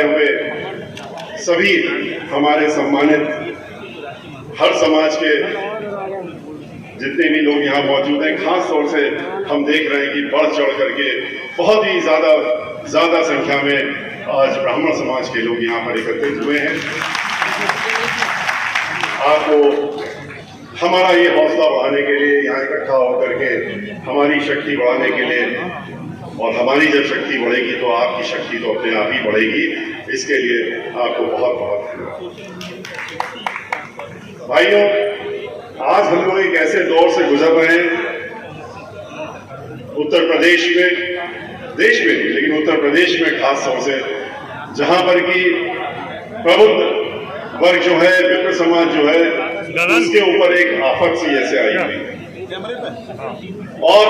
आए हुए सभी हमारे सम्मानित हर समाज के जितने भी लोग यहाँ मौजूद हैं, खास तौर से हम देख रहे हैं कि बढ़ चढ़ करके बहुत ही ज्यादा संख्या में आज ब्राह्मण समाज के लोग यहाँ पर एकत्रित हुए हैं। आपको हमारा ये हौसला बढ़ाने के लिए, यहाँ इकट्ठा होकर के हमारी शक्ति बढ़ाने के लिए, और हमारी जब शक्ति बढ़ेगी तो आपकी शक्ति तो अपने आप ही बढ़ेगी। इसके लिए आपको बहुत बहुत धन्यवाद। भाइयों, आज हम लोग एक ऐसे दौर से गुजर रहे हैं उत्तर प्रदेश में, देश में नहीं लेकिन उत्तर प्रदेश में खास तौर से, जहां पर कि प्रबुद्ध वर्ग जो है, विप्र समाज जो है, उसके ऊपर एक आफत सी ऐसे आई हुई और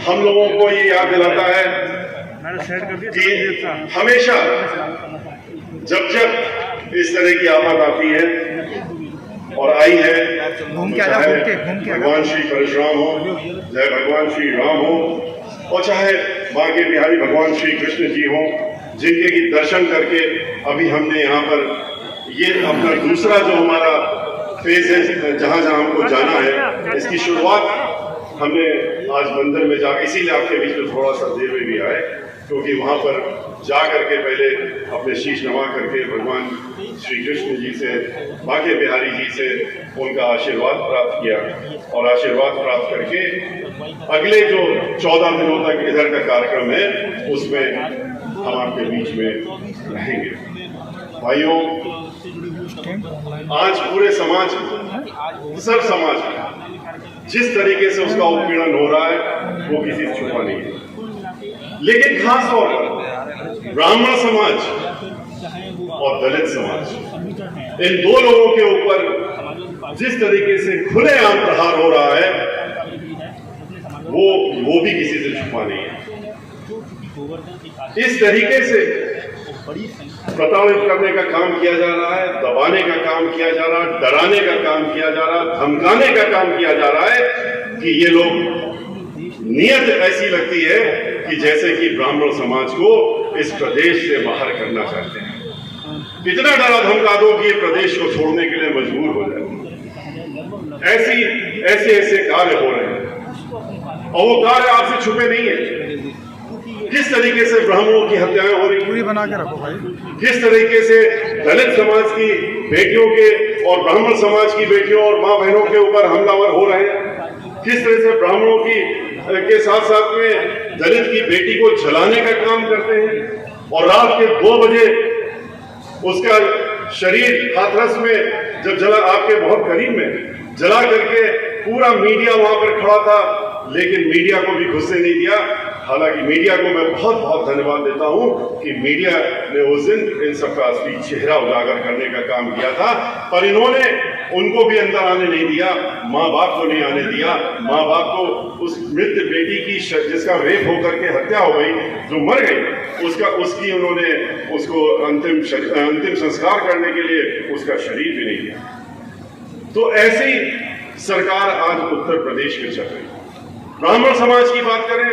हम लोगों को ये याद दिलाता है कि हमेशा जब इस तरह की आफत आती है और आई है, भगवान श्री परशुराम हो, चाहे भगवान श्री राम हो, और चाहे माँ के बिहारी भगवान श्री कृष्ण जी हो, जिनके की दर्शन करके अभी हमने यहाँ पर ये अपना दूसरा जो हमारा फेज है, जहाँ हमको जाना है, इसकी शुरुआत हमने आज मंदिर में जाकर, इसीलिए आपके बीच में थोड़ा सा देर में भी आए, क्योंकि वहाँ पर जा करके पहले अपने शीश नवा करके भगवान श्री कृष्ण जी से, बांके बिहारी जी से उनका आशीर्वाद प्राप्त किया, और आशीर्वाद प्राप्त करके अगले जो 14 दिनों तक इधर का कार्यक्रम है उसमें हम आपके बीच में रहेंगे। भाइयों, आज पूरे समाज, सब समाज जिस तरीके से उसका उत्पीड़न हो रहा है वो किसी से छुपा नहीं है, लेकिन खास तौर पर ब्राह्मण समाज और दलित समाज, इन दो लोगों के ऊपर जिस तरीके से खुलेआम प्रहार हो रहा है वो भी किसी से छुपा नहीं है। इस तरीके से प्रताड़ित करने का काम किया जा रहा है, दबाने का काम किया जा रहा है, डराने का काम किया जा रहा है, धमकाने का काम किया जा रहा है कि ये लोग नियत ऐसी लगती है कि जैसे कि ब्राह्मण समाज को इस प्रदेश से बाहर करना चाहते हैं। इतना डरा धमका दो कि ये प्रदेश को छोड़ने के लिए मजबूर हो जाए। ऐसे कार्य हो रहे हैं और वो कार्य आपसे छुपे नहीं है। किस तरीके से ब्राह्मणों की हत्याएं हो रही, पूरी बना के रखो भाई, किस तरीके से दलित समाज की बेटियों के और ब्राह्मण समाज की बेटियों और माँ बहनों के ऊपर हमलावर हो रहे हैं, किस तरह से ब्राह्मणों के साथ साथ में दलित की बेटी को जलाने का काम करते हैं, और रात के 2 बजे उसका शरीर हाथरस में जब जला, आपके बहुत करीब में जला करके पूरा मीडिया वहां पर खड़ा था, लेकिन मीडिया को भी घुसने नहीं दिया। हालांकि मीडिया को मैं बहुत बहुत धन्यवाद देता हूं कि मीडिया ने उस दिन इन सबका असली चेहरा उजागर करने का काम किया था, पर इन्होंने उनको भी अंदर आने नहीं दिया, माँ बाप को नहीं आने दिया। माँ बाप को उस मृत बेटी की जिसका रेप होकर के हत्या हो गई, जो मर गई, उसकी उन्होंने उसको अंतिम संस्कार करने के लिए उसका शरीर भी नहीं दिया। तो ऐसी सरकार आज उत्तर प्रदेश में चल रही है। ब्राह्मण समाज की बात करें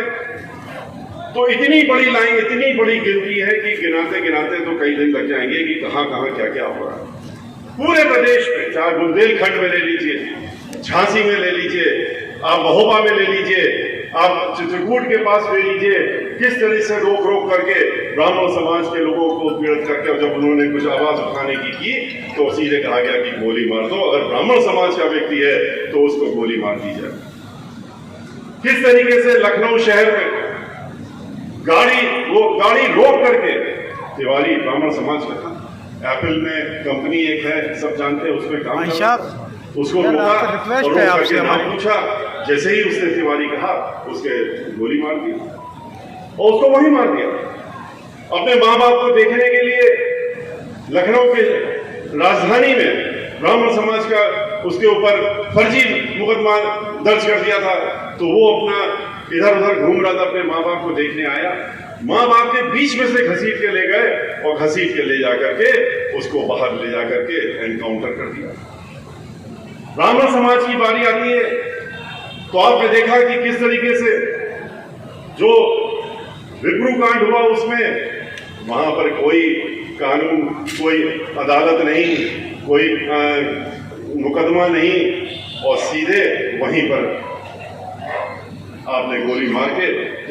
तो इतनी बड़ी लाइन, इतनी बड़ी गिनती है कि गिनाते गिनाते तो कई दिन लग जाएंगे कि कहां कहां क्या क्या हो रहा है पूरे प्रदेश में। चाहे बुंदेलखंड में ले लीजिए, झांसी में ले लीजिए, आप महोबा में ले लीजिए, आप चित्रकूट के पास ले लीजिए, किस तरह से रोक करके ब्राह्मण समाज के लोगों को पीड़ित करके जब उन्होंने कुछ आवाज उठाने की तो सीधे कहा गया कि गोली मार दो, अगर ब्राह्मण समाज का व्यक्ति है तो उसको गोली मार दी जाए। किस तरीके से लखनऊ शहर में गाड़ी रोक करके, तिवारी ब्राह्मण समाज का था, एप्पल में कंपनी एक है, सब जानते हैं, उसमें काम कर, उसको रोका और रोक करके नाम पूछा, जैसे ही उसने तिवारी कहा उसके गोली मार दी और उसको वहीं मार दिया। अपने माँ बाप को देखने के लिए लखनऊ के राजधानी में ब्राह्मण समाज का उसके ऊपर फर्जी मुकदमा दर्ज कर दिया था, तो वो अपना इधर उधर घूम रहा था, अपने माँ बाप को देखने आया, माँ बाप के बीच में से घसीट के ले गए और घसीट के ले जाकर के उसको बाहर ले जाकर के एनकाउंटर कर दिया। ब्राह्मण समाज की बारी आती है तो आपने देखा कि किस तरीके से जो विप्रू कांड हुआ उसमें वहां पर कोई कानून, कोई अदालत नहीं, कोई मुकदमा नहीं, और सीधे वहीं पर आपने गोली मार के,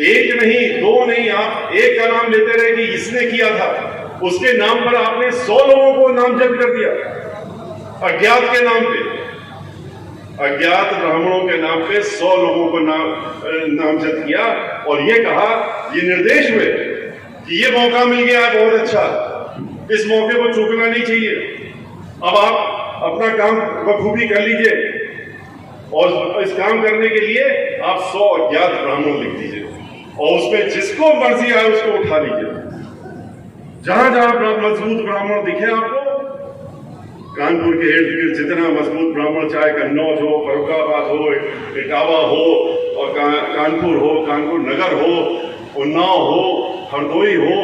एक नहीं दो नहीं, आप एक का नाम लेते रहे कि इसने किया था, उसके नाम पर आपने 100 लोगों को नामजद कर दिया। अज्ञात के नाम पे, अज्ञात ब्राह्मणों के नाम पे 100 लोगों को नामजद किया, और ये कहा, ये निर्देश हुए कि ये मौका मिल गया है बहुत अच्छा, इस मौके को चूकना नहीं चाहिए, अब आप अपना काम बखूबी कर लीजिए, और इस काम करने के लिए आप 100 अज्ञात ब्राह्मण लिख दीजिए, और उसमें जिसको मर्जी आए उसको उठा लीजिए। जहां जहां मजबूत ब्राह्मण दिखे आपको, कानपुर के इर्द गिर्द जितना मजबूत ब्राह्मण, चाहे कन्नौज हो, फरुखाबाद हो, इटावा हो, और कानपुर हो, कानपुर नगर हो, उन्नाव हो, हरदोई हो,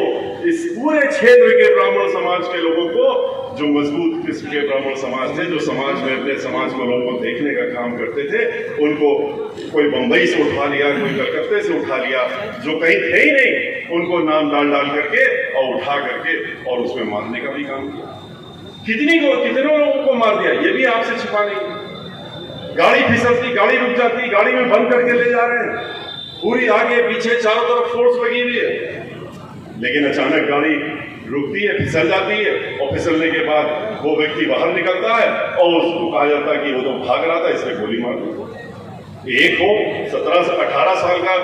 इस पूरे क्षेत्र के ब्राह्मण समाज के लोगों को, जो मजबूत किस्म के ब्राह्मण समाज थे, जो समाज में अपने समाज को लोगों को देखने का काम करते थे, उनको कोई बंबई से उठा लिया, कोई कलकत्ते से उठा लिया, जो कहीं थे ही नहीं, उनको नाम डाल करके और उठा करके और उसमें मारने का भी काम किया। कितने लोगों को मार दिया, ये भी आपसे छिपा नहीं। गाड़ी फिसलती, गाड़ी रुक जाती, गाड़ी में बंद करके ले जा रहे हैं, पूरी आगे पीछे चारों तरफ फोर्स लगी हुई है, लेकिन अचानक गाड़ी रुकती है, फिसल जाती है, और फिसलने के बाद वो व्यक्ति बाहर निकलता है, और उसको कहा जाता है कि वो तो भाग रहा था, इसने गोली मार दी। एक हो 17 से 18 साल का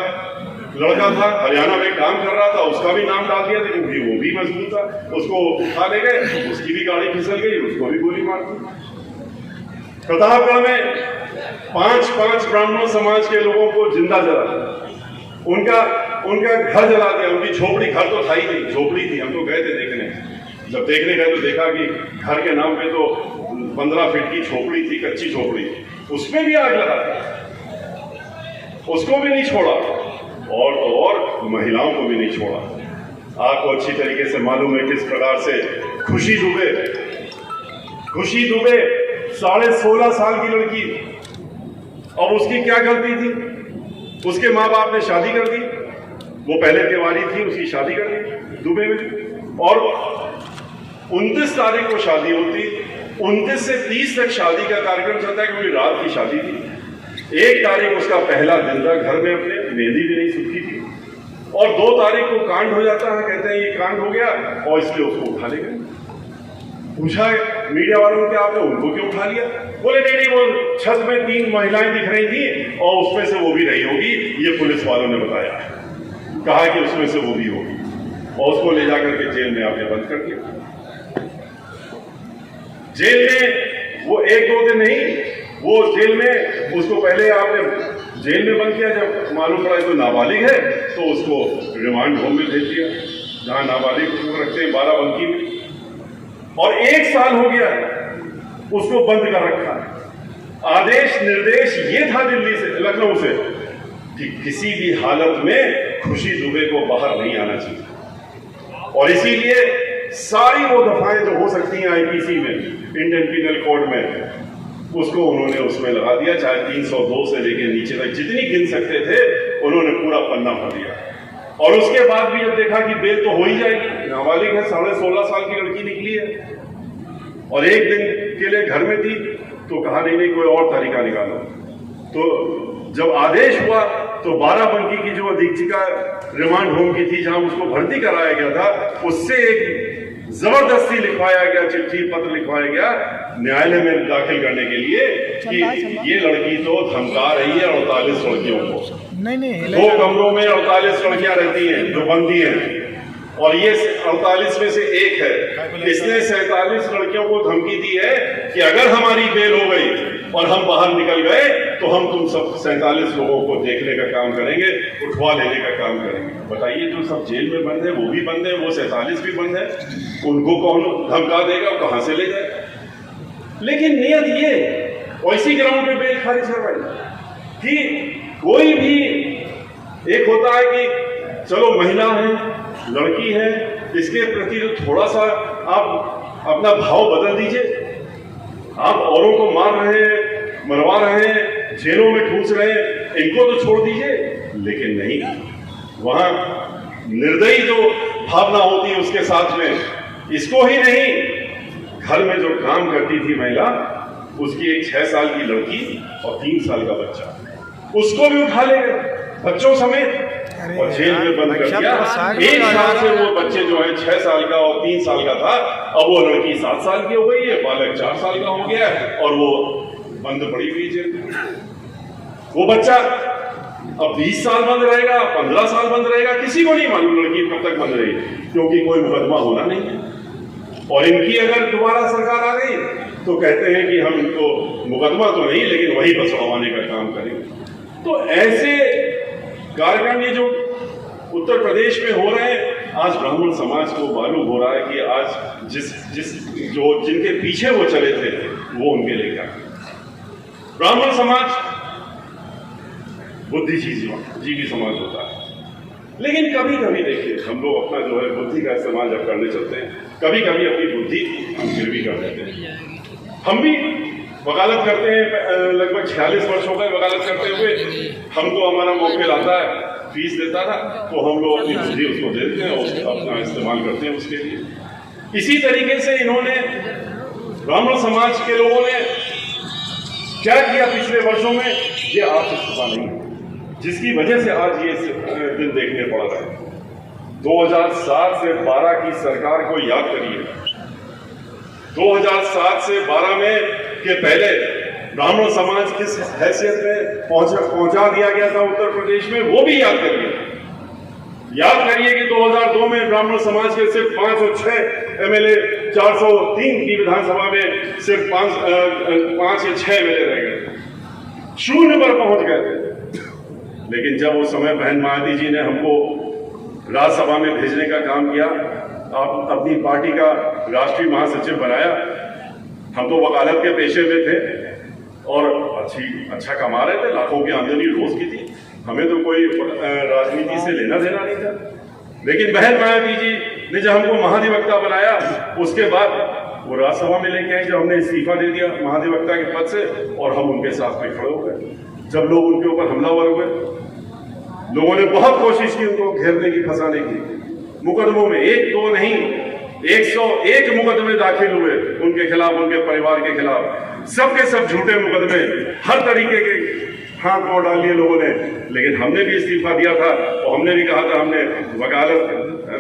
लड़का था, हरियाणा में काम कर रहा था, उसका भी नाम डाल दिया, क्योंकि वो भी मजबूत था, उसको उठा ले गए, उसकी भी गाड़ी फिसल गई, उसको भी गोली मार दी। प्रतापगढ़ में 5 ब्राह्मण समाज के लोगों को जिंदा जला, उनका घर जला दिया, उनकी झोपड़ी, घर तो था ही नहीं, झोपड़ी थी, हम तो गए थे देखने। जब देखने गए तो देखा कि घर के नाम पे तो 15 फीट की झोपड़ी थी, कच्ची झोपड़ी, उसमें भी आग लगा दी, उसको भी नहीं छोड़ा, और महिलाओं को भी नहीं छोड़ा। आपको अच्छी तरीके से मालूम है किस प्रकार से खुशी दुबे 16.5 साल की लड़की, और उसकी क्या गलती थी? उसके माँ बाप ने शादी कर दी, वो पहले तिवारी थी, उसकी शादी कर दी दुबई में, और 29 तारीख को शादी होती, 29 से 30 तक शादी का कार्यक्रम चलता है, क्योंकि रात की शादी थी। 1 तारीख उसका पहला दिन था, घर में अपने मेहंदी भी नहीं सूखी थी, और 2 तारीख को कांड हो जाता है, कहते हैं ये कांड हो गया, और इसलिए उसको उठा ले गए। पूछा मीडिया वालों ने कि आपने उनको क्यों उठा लिया? बोले नहीं, वो छत में 3 महिलाएं दिख रही थी, और उसमें से वो भी रही होगी, ये पुलिस वालों ने बताया, कहा कि उसमें से वो भी होगी, और उसको ले जाकर के जेल में आपने बंद कर दिया। जेल में वो 1-2 दिन नहीं, वो जेल में उसको पहले आपने जेल में बंद किया, जब मालूम पड़ा तो नाबालिग है, तो उसको रिमांड होम में भेज दिया, जहां नाबालिग को रखते हैं, बाराबंकी में, और 1 साल हो गया उसको बंद कर रखा है। आदेश निर्देश ये था दिल्ली से, लखनऊ से, कि किसी भी हालत में खुशी दुबे को बाहर नहीं आना चाहिए, और इसीलिए सारी वो दफाएं जो हो सकती हैं आईपीसी में, इंडियन पीनल कोड में, उसको उन्होंने उसमें लगा दिया, चाहे 302 से लेकर नीचे तक जितनी गिन सकते थे, उन्होंने पूरा पन्ना भर दिया। और उसके बाद भी जब देखा कि बेल तो हो ही जाएगी, नाबालिग है, 16.5 साल की लड़की निकली है, और 1 दिन के लिए घर में थी, तो कहा नहीं कोई और तरीका निकालो। तो जब आदेश हुआ तो बाराबंकी की जो अधीक्षिका रिमांड होम की थी, जहां उसको भर्ती कराया गया था, उससे एक जबरदस्ती लिखवाया गया, चिट्ठी पत्र लिखवाया गया न्यायालय में दाखिल करने के लिए कि ये लड़की तो धमका रही है 48 लड़कियों को। नहीं 2 कमरों में 48 लड़कियां रहती हैं जो बंदी हैं, और ये 48 में से एक है। इसने 47 लड़कियों को धमकी दी है कि अगर हमारी बेल हो गई और हम बाहर निकल गए तो हम तुम सब 47 लोगों को देखने का काम करेंगे, उठवा लेने का काम करेंगे। बताइए, जो सब जेल में बंद है वो भी बंद है, वो 47 भी बंद है, उनको कौन धमका देगा, कहां से ले जाए? लेकिन नियत ये, और इसी ग्राउंड पे बेल खारिज करवाई कि कोई भी, एक होता है कि चलो महिला है, लड़की है, इसके प्रति तो थोड़ा सा आप अपना भाव बदल दीजिए। आप औरों को मार रहे हैं, मरवा रहे हैं, जेलों में ठूस रहे हैं, इनको तो छोड़ दीजिए। लेकिन नहीं, वहां निर्दयी जो भावना होती है उसके साथ में। इसको ही नहीं, घर में जो काम करती थी महिला, उसकी एक 6 साल की लड़की और 3 साल का बच्चा, उसको भी उठा ले गए बच्चों समेत और जेल में बंद कर दिया। 1 साल से वो बच्चे जो है 6 साल का और 3 साल का था, अब वो लड़की 7 साल की हो गई है, बालक 4 साल का हो गया है और वो बंद पड़ी हुई जेल में। वो बच्चा अब 20 साल बंद रहेगा, 15 साल बंद रहेगा, किसी को नहीं मालूम लड़की कब तक बंद रहेगी, क्योंकि कोई मुकदमा होना नहीं है। और इनकी अगर दोबारा सरकार आ गई तो कहते हैं कि हम इनको मुकदमा तो नहीं लेकिन वही बसवाने का काम करेंगे। तो ऐसे कार्यक्रम ये जो उत्तर प्रदेश में हो रहे हैं, आज ब्राह्मण समाज को मालूम हो रहा है कि आज जिनके पीछे वो चले थे वो उनके लिए क्या। ब्राह्मण समाज बुद्धिजीवी समाज होता है, लेकिन कभी कभी देखिए हम लोग अपना जो है बुद्धि का इस्तेमाल जब करने चलते हैं, कभी कभी अपनी बुद्धि हम फिर भी कर देते हैं। हम भी वकालत करते हैं, लगभग 46 वर्ष हो गए वकालत करते हुए। हमको हमारा मौके आता है, फीस देता था, तो हम लोग अपनी बुद्धि उसको देते हैं और अपना इस्तेमाल करते हैं उसके लिए। इसी तरीके से इन्होंने, ब्राह्मण समाज के लोगों ने क्या किया पिछले वर्षों में, ये आपसे छुपा नहीं है, जिसकी वजह से आज ये दिन देखने पड़ रहा है। 2007 से 12 की सरकार को याद करिए। 2007 से 12 में के पहले ब्राह्मण समाज किस हैसियत में पहुंचा दिया गया था उत्तर प्रदेश में, वो भी याद करिए। याद करिए कि 2002 में ब्राह्मण समाज के सिर्फ 5 और 6 एमएलए, 403 की विधानसभा में सिर्फ 5 या 6 एमएलए रह गए, 0 पर पहुंच गए थे। लेकिन जब उस समय बहन मायावती जी ने हमको राज्यसभा में भेजने का काम किया, आप अपनी पार्टी का राष्ट्रीय महासचिव बनाया, हम तो वकालत के पेशे में थे और अच्छा कमा रहे थे, लाखों की आमदनी रोज की थी, हमें तो कोई राजनीति से लेना देना नहीं था। लेकिन बहन मायावती जी ने जब हमको महाधिवक्ता बनाया, उसके बाद वो राज्यसभा में लेके आई, जब हमने इस्तीफा दे दिया महाधिवक्ता के पद से, और हम उनके साथ में खड़े हो गए। जब लोग उनके ऊपर हमलावर हुए, लोगों ने बहुत कोशिश की उनको घेरने की, फंसाने की। मुकदमों में 1 2 नहीं, 101 मुकदमे दाखिल हुए उनके खिलाफ, उनके परिवार के खिलाफ, सबके सब झूठे मुकदमे, हर तरीके के हाथ पांव डाल लिए लोगों ने। लेकिन हमने भी इस्तीफा दिया था और हमने भी कहा था हमने वकालत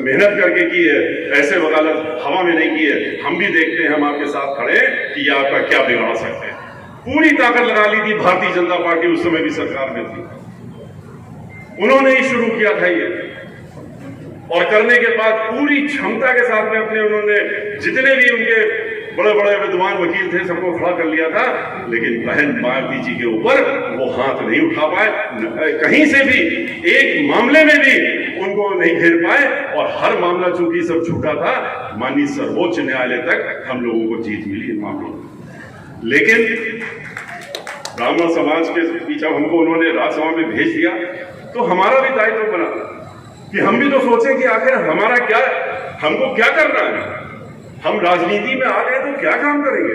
मेहनत करके की है, ऐसे वकालत हवा में नहीं की है। हम भी देखते हैं, हम आपके साथ खड़े कि ये आपका क्या बिगाड़ सकते हैं। पूरी ताकत लगा ली थी भारतीय जनता पार्टी, उस समय भी सरकार में थी, उन्होंने ही शुरू किया था ये, और करने के बाद पूरी क्षमता के साथ में अपने उन्होंने जितने भी उनके बड़े बड़े विद्वान वकील थे सबको खड़ा कर लिया था। लेकिन बहन मायावती जी के ऊपर वो हाथ नहीं उठा पाए, कहीं से भी एक मामले में भी उनको नहीं घेर पाए, और हर मामला चूंकि सब झूठा था, माननीय सर्वोच्च न्यायालय तक हम लोगों को जीत मिली इन मामलों में। लेकिन ब्राह्मण समाज के पीछे हमको उन्होंने राज्यसभा में भेज दिया, तो हमारा भी दायित्व बना कि हम भी तो सोचें कि आखिर हमारा क्या, हमको क्या करना है। हम राजनीति में आ गए तो क्या काम करेंगे।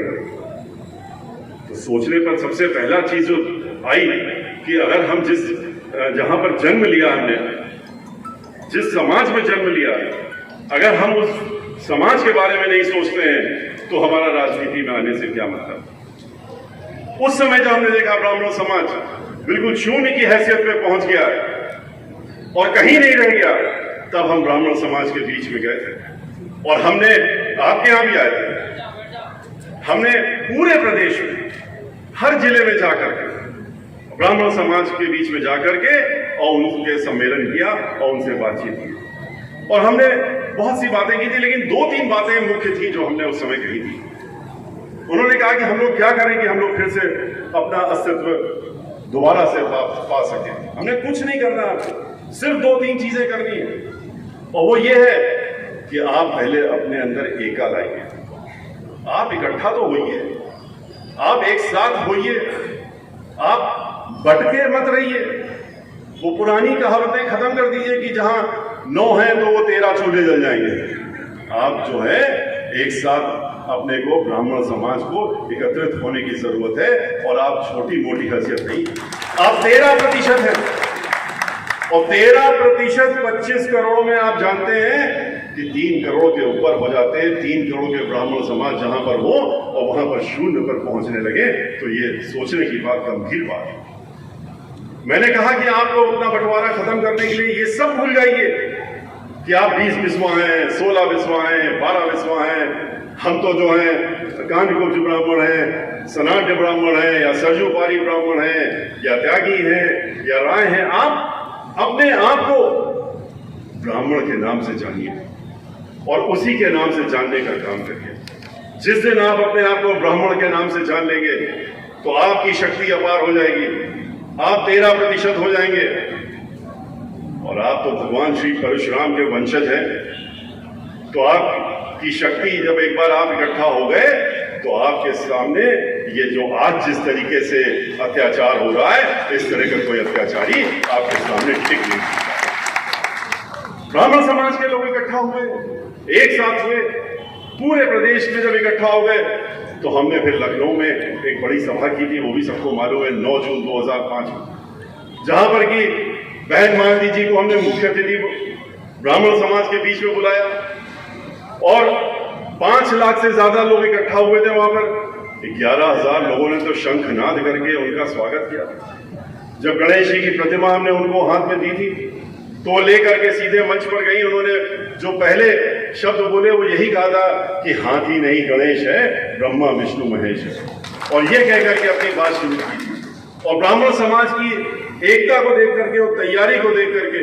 तो सोचने पर सबसे पहला चीज जो आई कि अगर हम जहां पर जन्म लिया, हमने जिस समाज में जन्म लिया, अगर हम उस समाज के बारे में नहीं सोचते हैं तो हमारा राजनीति में आने से क्या मतलब। उस समय जब हमने देखा ब्राह्मण समाज बिल्कुल शून्य की हैसियत में पहुंच गया और कहीं नहीं रह गया, तब हम ब्राह्मण समाज के बीच में गए थे और हमने आपके यहां भी आए थे। हमने पूरे प्रदेश में हर जिले में जाकर के ब्राह्मण समाज के बीच में जाकर के और उनके सम्मेलन किया और उनसे बातचीत की, और हमने बहुत सी बातें की थी। लेकिन 2-3 बातें मुख्य थी जो हमने उस समय कही थी। उन्होंने कहा कि हम लोग क्या करें कि हम लोग फिर से अपना अस्तित्व दोबारा से पा सके। हमने कुछ नहीं करना, आपको सिर्फ 2-3 चीजें करनी है, और वो ये है कि आप पहले अपने अंदर एका लाइए। आप इकट्ठा तो होइए, आप एक साथ होइए, आप बटके मत रहिए। वो पुरानी कहावतें खत्म कर दीजिए कि जहां 9 हैं तो वो 13 चूल्हे जल जाएंगे। आप जो है एक साथ अपने को, ब्राह्मण समाज को एकत्रित होने की जरूरत है, और आप छोटी मोटी हैसियत नहीं, आप 13% हैं, और 13% 25 करोड़ में आप जानते हैं कि 3 करोड़ के ऊपर हो जाते हैं, 3 करोड़ के ब्राह्मण समाज जहां पर हो और वहां पर 0 पर पहुंचने लगे, तो ये सोचने की बात, गंभीर बात है। मैंने कहा कि आप लोग अपना बंटवारा खत्म करने के लिए ये सब भूल जाइए कि आप 20 बिस्वा हैं, 16 बिस्वा हैं, 12 बिस्वा हैं। हम तो जो है कांडकुब्ज ब्राह्मण हैं, सनाट्य ब्राह्मण हैं, या सरजूपारी ब्राह्मण हैं, या त्यागी हैं, या राय हैं। आप अपने आप को ब्राह्मण के नाम से जानिए और उसी के नाम से जानने का काम करिए। जिस दिन आप अपने आप को ब्राह्मण के नाम से जान लेंगे तो आपकी शक्ति अपार हो जाएगी, आप 13% हो जाएंगे। और आप तो भगवान श्री परशुराम के वंशज हैं, तो आपकी शक्ति जब एक बार आप इकट्ठा हो गए तो आपके सामने ये जो आज जिस तरीके से अत्याचार हो रहा है, इस तरह का कोई अत्याचारी आपके सामने टिक नहीं सकता। ब्राह्मण समाज के लोग इकट्ठा हुए, एक साथ हुए, पूरे प्रदेश में जब इकट्ठा हो गए तो हमने फिर लखनऊ में एक बड़ी सभा की थी, वो भी सबको मालूम है, 9 जून 2005 में, जहां पर कि बहन मायावती जी को हमने मुख्य अतिथि ब्राह्मण समाज के बीच में बुलाया और 5 लाख से ज्यादा लोग इकट्ठा हुए थे। वहां पर 11,000 लोगों ने तो शंखनाद करके उनका स्वागत किया। जब गणेश जी की प्रतिमा हमने उनको हाथ में दी थी तो लेकर के सीधे मंच पर गई। उन्होंने जो पहले शब्द बोले वो यही कहा था कि हाथी नहीं गणेश है, ब्रह्मा विष्णु महेश है, और ये कह करके अपनी बात शुरू की। और ब्राह्मण समाज की एकता को देख करके और तैयारी को देख करके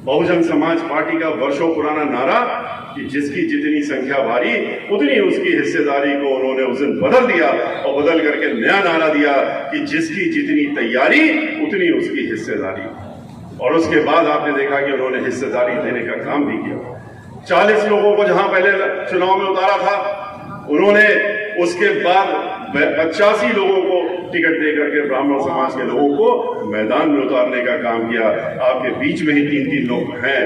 बहुजन समाज पार्टी का वर्षों पुराना नारा कि जिसकी जितनी संख्या भारी उतनी उसकी हिस्सेदारी को उन्होंने उस दिन बदल दिया और बदल करके नया नारा दिया कि जिसकी जितनी तैयारी उतनी उसकी हिस्सेदारी। और उसके बाद आपने देखा कि उन्होंने हिस्सेदारी देने का काम भी किया। 40 लोगों को जहां पहले चुनाव में उतारा था, उन्होंने उसके बाद 85 लोगों को टिकट दे करके ब्राह्मण समाज के लोगों को मैदान में उतारने का काम किया। आपके बीच में ही 3 लोग हैं,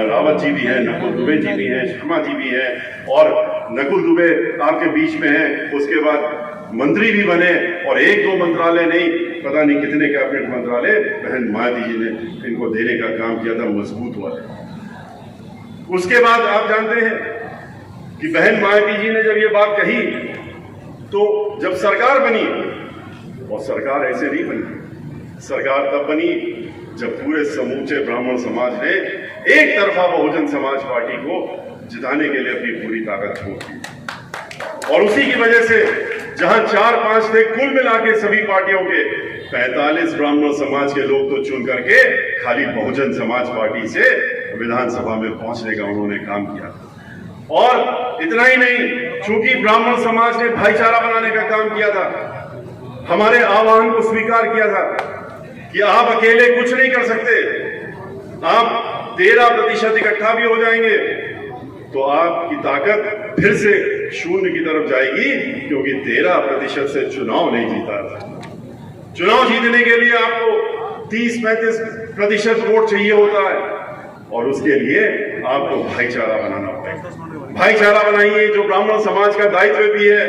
रावत जी भी हैं, नकुल दुबे जी भी हैं, शर्मा जी भी हैं, और नकुल दुबे आपके बीच में हैं। उसके बाद मंत्री भी बने, और 1-2 मंत्रालय नहीं, पता नहीं कितने कैबिनेट मंत्रालय बहन मायावती जी ने इनको देने का काम किया था, मजबूत वाले। उसके बाद आप जानते हैं कि बहन मायावती जी ने जब ये बात कही तो जब सरकार बनी, और सरकार ऐसे नहीं बनी, सरकार तब बनी जब पूरे समूचे ब्राह्मण समाज ने एक तरफा बहुजन समाज पार्टी को जिताने के लिए अपनी पूरी ताकत छोड़ दी। और उसी की वजह से जहां 4-5 थे, कुल मिला के सभी पार्टियों के 45 ब्राह्मण समाज के लोग तो चुन करके खाली बहुजन समाज पार्टी से विधानसभा में पहुंचने का उन्होंने काम किया। और इतना ही नहीं, चूंकि ब्राह्मण समाज ने भाईचारा बनाने का काम किया था, हमारे आह्वान को स्वीकार किया था कि आप अकेले कुछ नहीं कर सकते, आप 13% इकट्ठा भी हो जाएंगे तो आपकी ताकत फिर से 0 की तरफ जाएगी, क्योंकि 13% से चुनाव नहीं जीता था। चुनाव जीतने के लिए आपको 30-35% वोट चाहिए होता है, और उसके लिए आपको भाईचारा बनाना पड़ेगा। भाईचारा बनाइए, जो ब्राह्मण समाज का दायित्व भी है,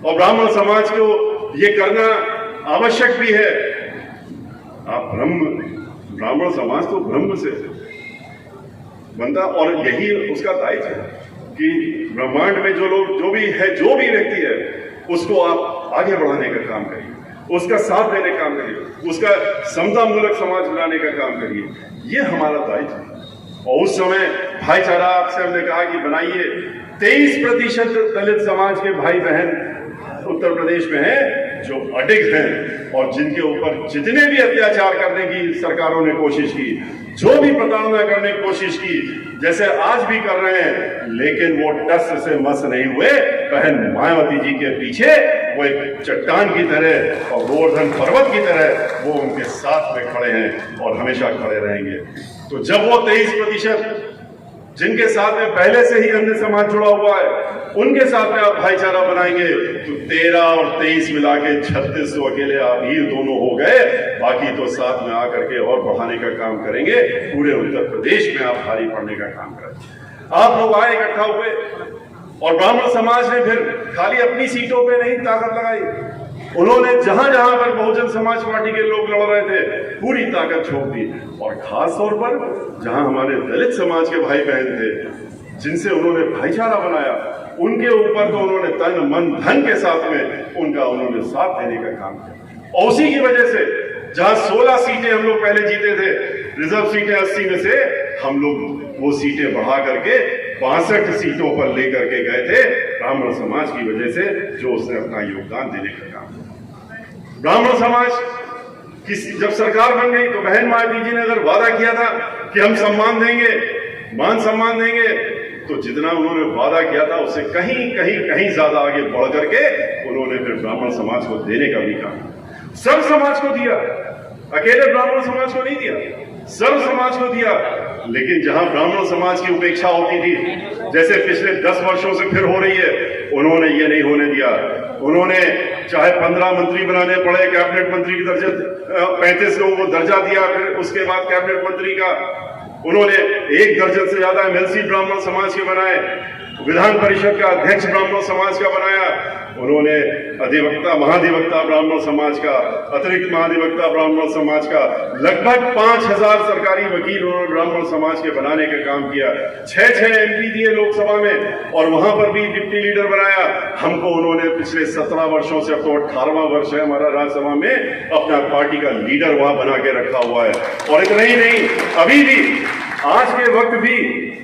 और ब्राह्मण समाज को ये करना आवश्यक भी है। आप ब्राह्मण समाज तो ब्रह्म से बनता, और यही उसका दायित्व है कि ब्रह्मांड में जो लोग, जो भी है, जो भी व्यक्ति है, उसको आप आगे बढ़ाने का काम करिए, उसका साथ देने का काम करिए, उसका समतामूलक समाज बनाने का काम करिए। ये हमारा दायित्व है। और उस समय भाईचारा आपसे हमने कहा कि बनाइए। 23% दलित समाज के भाई बहन उत्तर प्रदेश में हैं जो अडिग हैं, और जिनके ऊपर जितने भी अत्याचार करने की सरकारों ने कोशिश की, जो भी प्रताड़ना करने की कोशिश की, जैसे आज भी कर रहे हैं, लेकिन वो टस से मस नहीं हुए। बहन मायावती जी के पीछे वो एक चट्टान की तरह और गोवर्धन पर्वत की तरह वो उनके साथ में खड़े हैं और हमेशा खड़े रहेंगे। तो जब वो 23% जिनके साथ में पहले से ही अन्य समाज जुड़ा हुआ है, उनके साथ में आप भाईचारा बनाएंगे तो 13 और 23 मिला के 36 तो अकेले आप ही दोनों हो गए, बाकी तो साथ में आकर के और बढ़ाने का काम करेंगे। पूरे उत्तर प्रदेश में आप भारी पड़ने का काम करेंगे। आप लोग आए, इकट्ठा हुए, और ब्राह्मण समाज ने फिर खाली अपनी सीटों पे नहीं ताकत लगाई, उन्होंने जहां जहां पर बहुजन समाज पार्टी के लोग लड़ रहे थे पूरी ताकत झोंक दी, और खास तौर पर जहां हमारे दलित समाज के भाई बहन थे जिनसे उन्होंने भाईचारा बनाया, उनके ऊपर तो उन्होंने तन मन धन के साथ में उन्होंने साथ देने का काम किया। और उसी की वजह से जहां 16 सीटें हम लोग पहले जीते थे, रिजर्व सीटें 80 में से हम लोग वो सीटें बढ़ा करके 62 सीटों पर लेकर के गए थे, ब्राह्मण समाज की वजह से, जो उसने अपना योगदान देने का काम किया। ब्राह्मण समाज की जब सरकार बन गई तो बहन मायावती जी ने अगर वादा किया था कि हम सम्मान देंगे, मान सम्मान देंगे, तो जितना उन्होंने वादा किया था उससे कहीं ज्यादा आगे बढ़ करके उन्होंने फिर ब्राह्मण समाज को देने का भी काम, सर्व समाज को दिया, अकेले ब्राह्मण समाज को नहीं दिया, सर्व समाज को दिया। लेकिन जहां ब्राह्मण समाज की उपेक्षा होती थी, जैसे पिछले 10 वर्षों से फिर हो रही है, उन्होंने ये नहीं होने दिया। उन्होंने चाहे 15 मंत्री बनाने पड़े, कैबिनेट मंत्री की दर्जा 35 लोगों को दर्जा दिया, फिर उसके बाद कैबिनेट मंत्री का उन्होंने 1 दर्जन से ज्यादा एमएलसी ब्राह्मण समाज के बनाए, विधान परिषद का अध्यक्ष ब्राह्मण समाज का बनाया, उन्होंने अधिवक्ता महाधिवक्ता ब्राह्मण समाज का, अतिरिक्त महाधिवक्ता ब्राह्मण समाज का, लगभग 5000 सरकारी वकील उन्होंने ब्राह्मण समाज के बनाने का काम किया। 6 एमपी दिए लोकसभा में, और वहां पर भी डिप्टी लीडर बनाया। हमको उन्होंने पिछले 17 वर्षों से, अब तो 18वां वर्ष है हमारा राज्यसभा में, अपना पार्टी का लीडर वहां बना के रखा हुआ है। और इतना ही नहीं, अभी भी आज के वक्त भी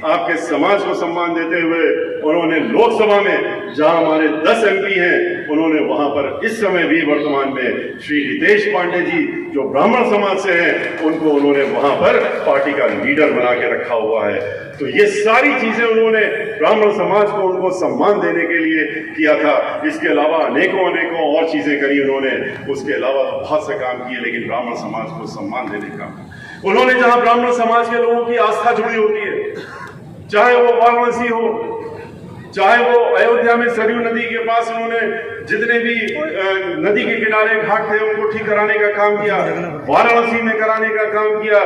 आपके समाज को सम्मान देते हुए उन्होंने लोकसभा में, जहां हमारे 10 एमपी हैं, उन्होंने वहां पर इस समय भी वर्तमान में श्री रितेश पांडे जी जो ब्राह्मण समाज से हैं, उनको उन्होंने वहां पर पार्टी का लीडर बना के रखा हुआ है। तो ये सारी चीजें उन्होंने ब्राह्मण समाज को उनको सम्मान देने के लिए किया था। इसके अलावा अनेकों और चीजें करी उन्होंने, उसके अलावा बहुत से काम किए, लेकिन ब्राह्मण समाज को सम्मान देने का उन्होंने, जहां ब्राह्मण समाज के लोगों की आस्था जुड़ी होती है, चाहे वो वाराणसी हो, चाहे वो अयोध्या में सरयू नदी के पास उन्होंने जितने भी नदी के किनारे घाट थे उनको ठीक कराने का काम किया, वाराणसी में कराने का काम किया।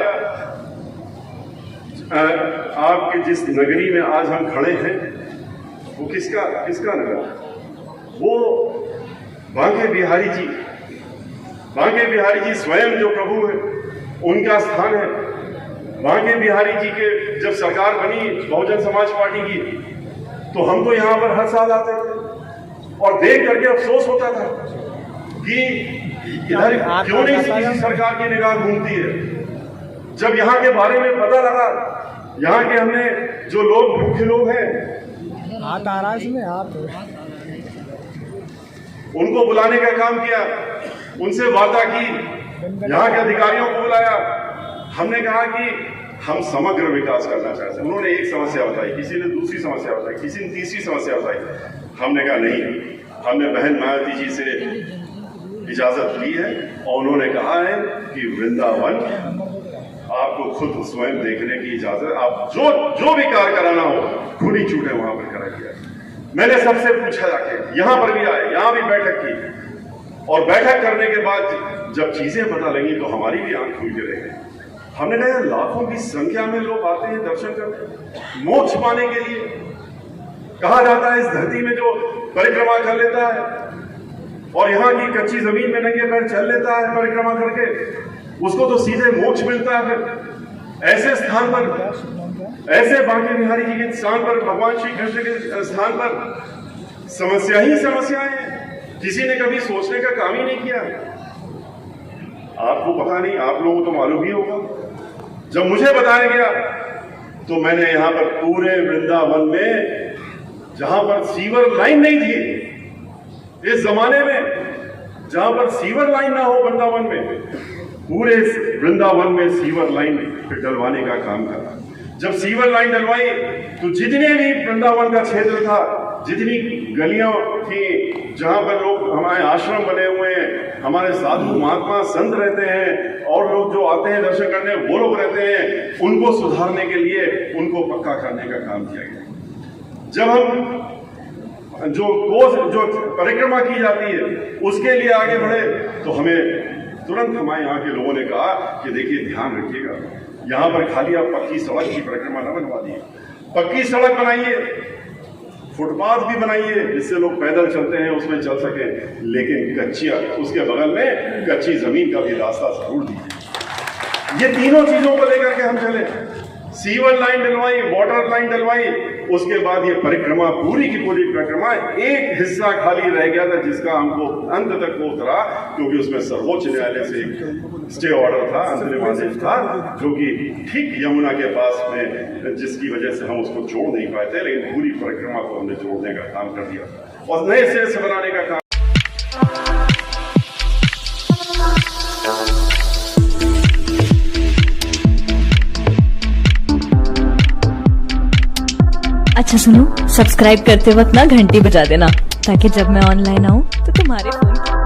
आपके जिस नगरी में आज हम खड़े हैं वो किसका नगर? वो बांके बिहारी जी, बांके बिहारी जी स्वयं जो प्रभु है, उनका स्थान है। बांके बिहारी जी के जब सरकार बनी बहुजन समाज पार्टी की, तो हम तो यहाँ पर हर साल आते थे और देख करके अफसोस होता था कि इधर क्यों नहीं किसी सरकार की निगाह घूमती है। जब यहाँ के बारे में पता लगा, यहाँ के हमने जो लोग मुख्य लोग हैं, उनको बुलाने का काम किया, उनसे वार्ता की, यहाँ के अधिकारियों को बुलाया, हमने कहा कि हम समग्र विकास करना चाहते हैं। उन्होंने एक समस्या बताई, किसी ने दूसरी समस्या बताई, किसी ने तीसरी समस्या बताई। हमने कहा नहीं, हमने बहन मायावती जी से इजाजत ली है और उन्होंने कहा है कि वृंदावन आपको खुद स्वयं देखने की इजाजत, आप जो भी कार्य कराना हो खुली छूटे वहां पर करा दिया। मैंने सबसे पूछा जाके, यहां पर भी आए, यहां भी बैठक की, और बैठक करने के बाद जब चीजें पता लगी तो हमारी भी आंख खुल के रह गई। हमने कहा लाखों की संख्या में लोग आते हैं दर्शन करने, मोक्ष पाने के लिए। कहा जाता है इस धरती में जो परिक्रमा कर लेता है और यहाँ की कच्ची जमीन में नंगे पैर चल लेता है परिक्रमा करके, उसको तो सीधे मोक्ष मिलता है। फिर ऐसे स्थान पर, ऐसे बांके बिहारी जी के स्थान पर, भगवान श्री कृष्ण के स्थान पर समस्या ही समस्याएं हैं। किसी ने कभी सोचने का काम ही नहीं किया। आपको पता नहीं, आप लोगों को तो मालूम ही होगा। जब मुझे बताया गया तो मैंने यहाँ पर पूरे वृंदावन में, जहां पर सीवर लाइन नहीं थी इस जमाने में, जहां पर सीवर लाइन ना हो वृंदावन में, पूरे वृंदावन में सीवर लाइन डलवाने का काम करा। जब सीवर लाइन डलवाई तो जितने भी वृंदावन का क्षेत्र था, जितनी गलियां थी जहां पर लोग, हमारे आश्रम बने हुए हैं, हमारे साधु महात्मा संत रहते हैं और लोग जो आते हैं दर्शन करने वो लोग रहते हैं, उनको सुधारने के लिए उनको पक्का करने का काम किया गया। जब हम जो परिक्रमा की जाती है उसके लिए आगे बढ़े तो हमें तुरंत हमारे यहाँ के लोगों ने कहा कि देखिए ध्यान रखिएगा, यहाँ पर खाली आप पक्की सड़क की परिक्रमा न बनवा दिए, पक्की सड़क बनाइए। फुटपाथ भी बनाइए जिससे लोग पैदल चलते हैं उसमें चल सकें, लेकिन कच्चिया उसके बगल में कच्ची जमीन का भी रास्ता जरूर दीजिए। ये तीनों चीजों को लेकर के हम चले। सीवर लाइन डलवाई, वाटर लाइन डलवाई, उसके बाद ये परिक्रमा पूरी की पूरी परिक्रमा, एक हिस्सा खाली रह गया था जिसका हमको अंत तक वो उतरा, क्योंकि उसमें सर्वोच्च न्यायालय से एक स्टे ऑर्डर था, अंतरिम आदेश था, जो कि ठीक यमुना के पास में, जिसकी वजह से हम उसको जोड़ नहीं पाए थे, लेकिन पूरी परिक्रमा को हमने जोड़ने का काम कर दिया और नए सिरे से बनाने का काम। अच्छा सुनो, सब्सक्राइब करते वक्त ना घंटी बजा देना, ताकि जब मैं ऑनलाइन आऊँ तो तुम्हारे फोन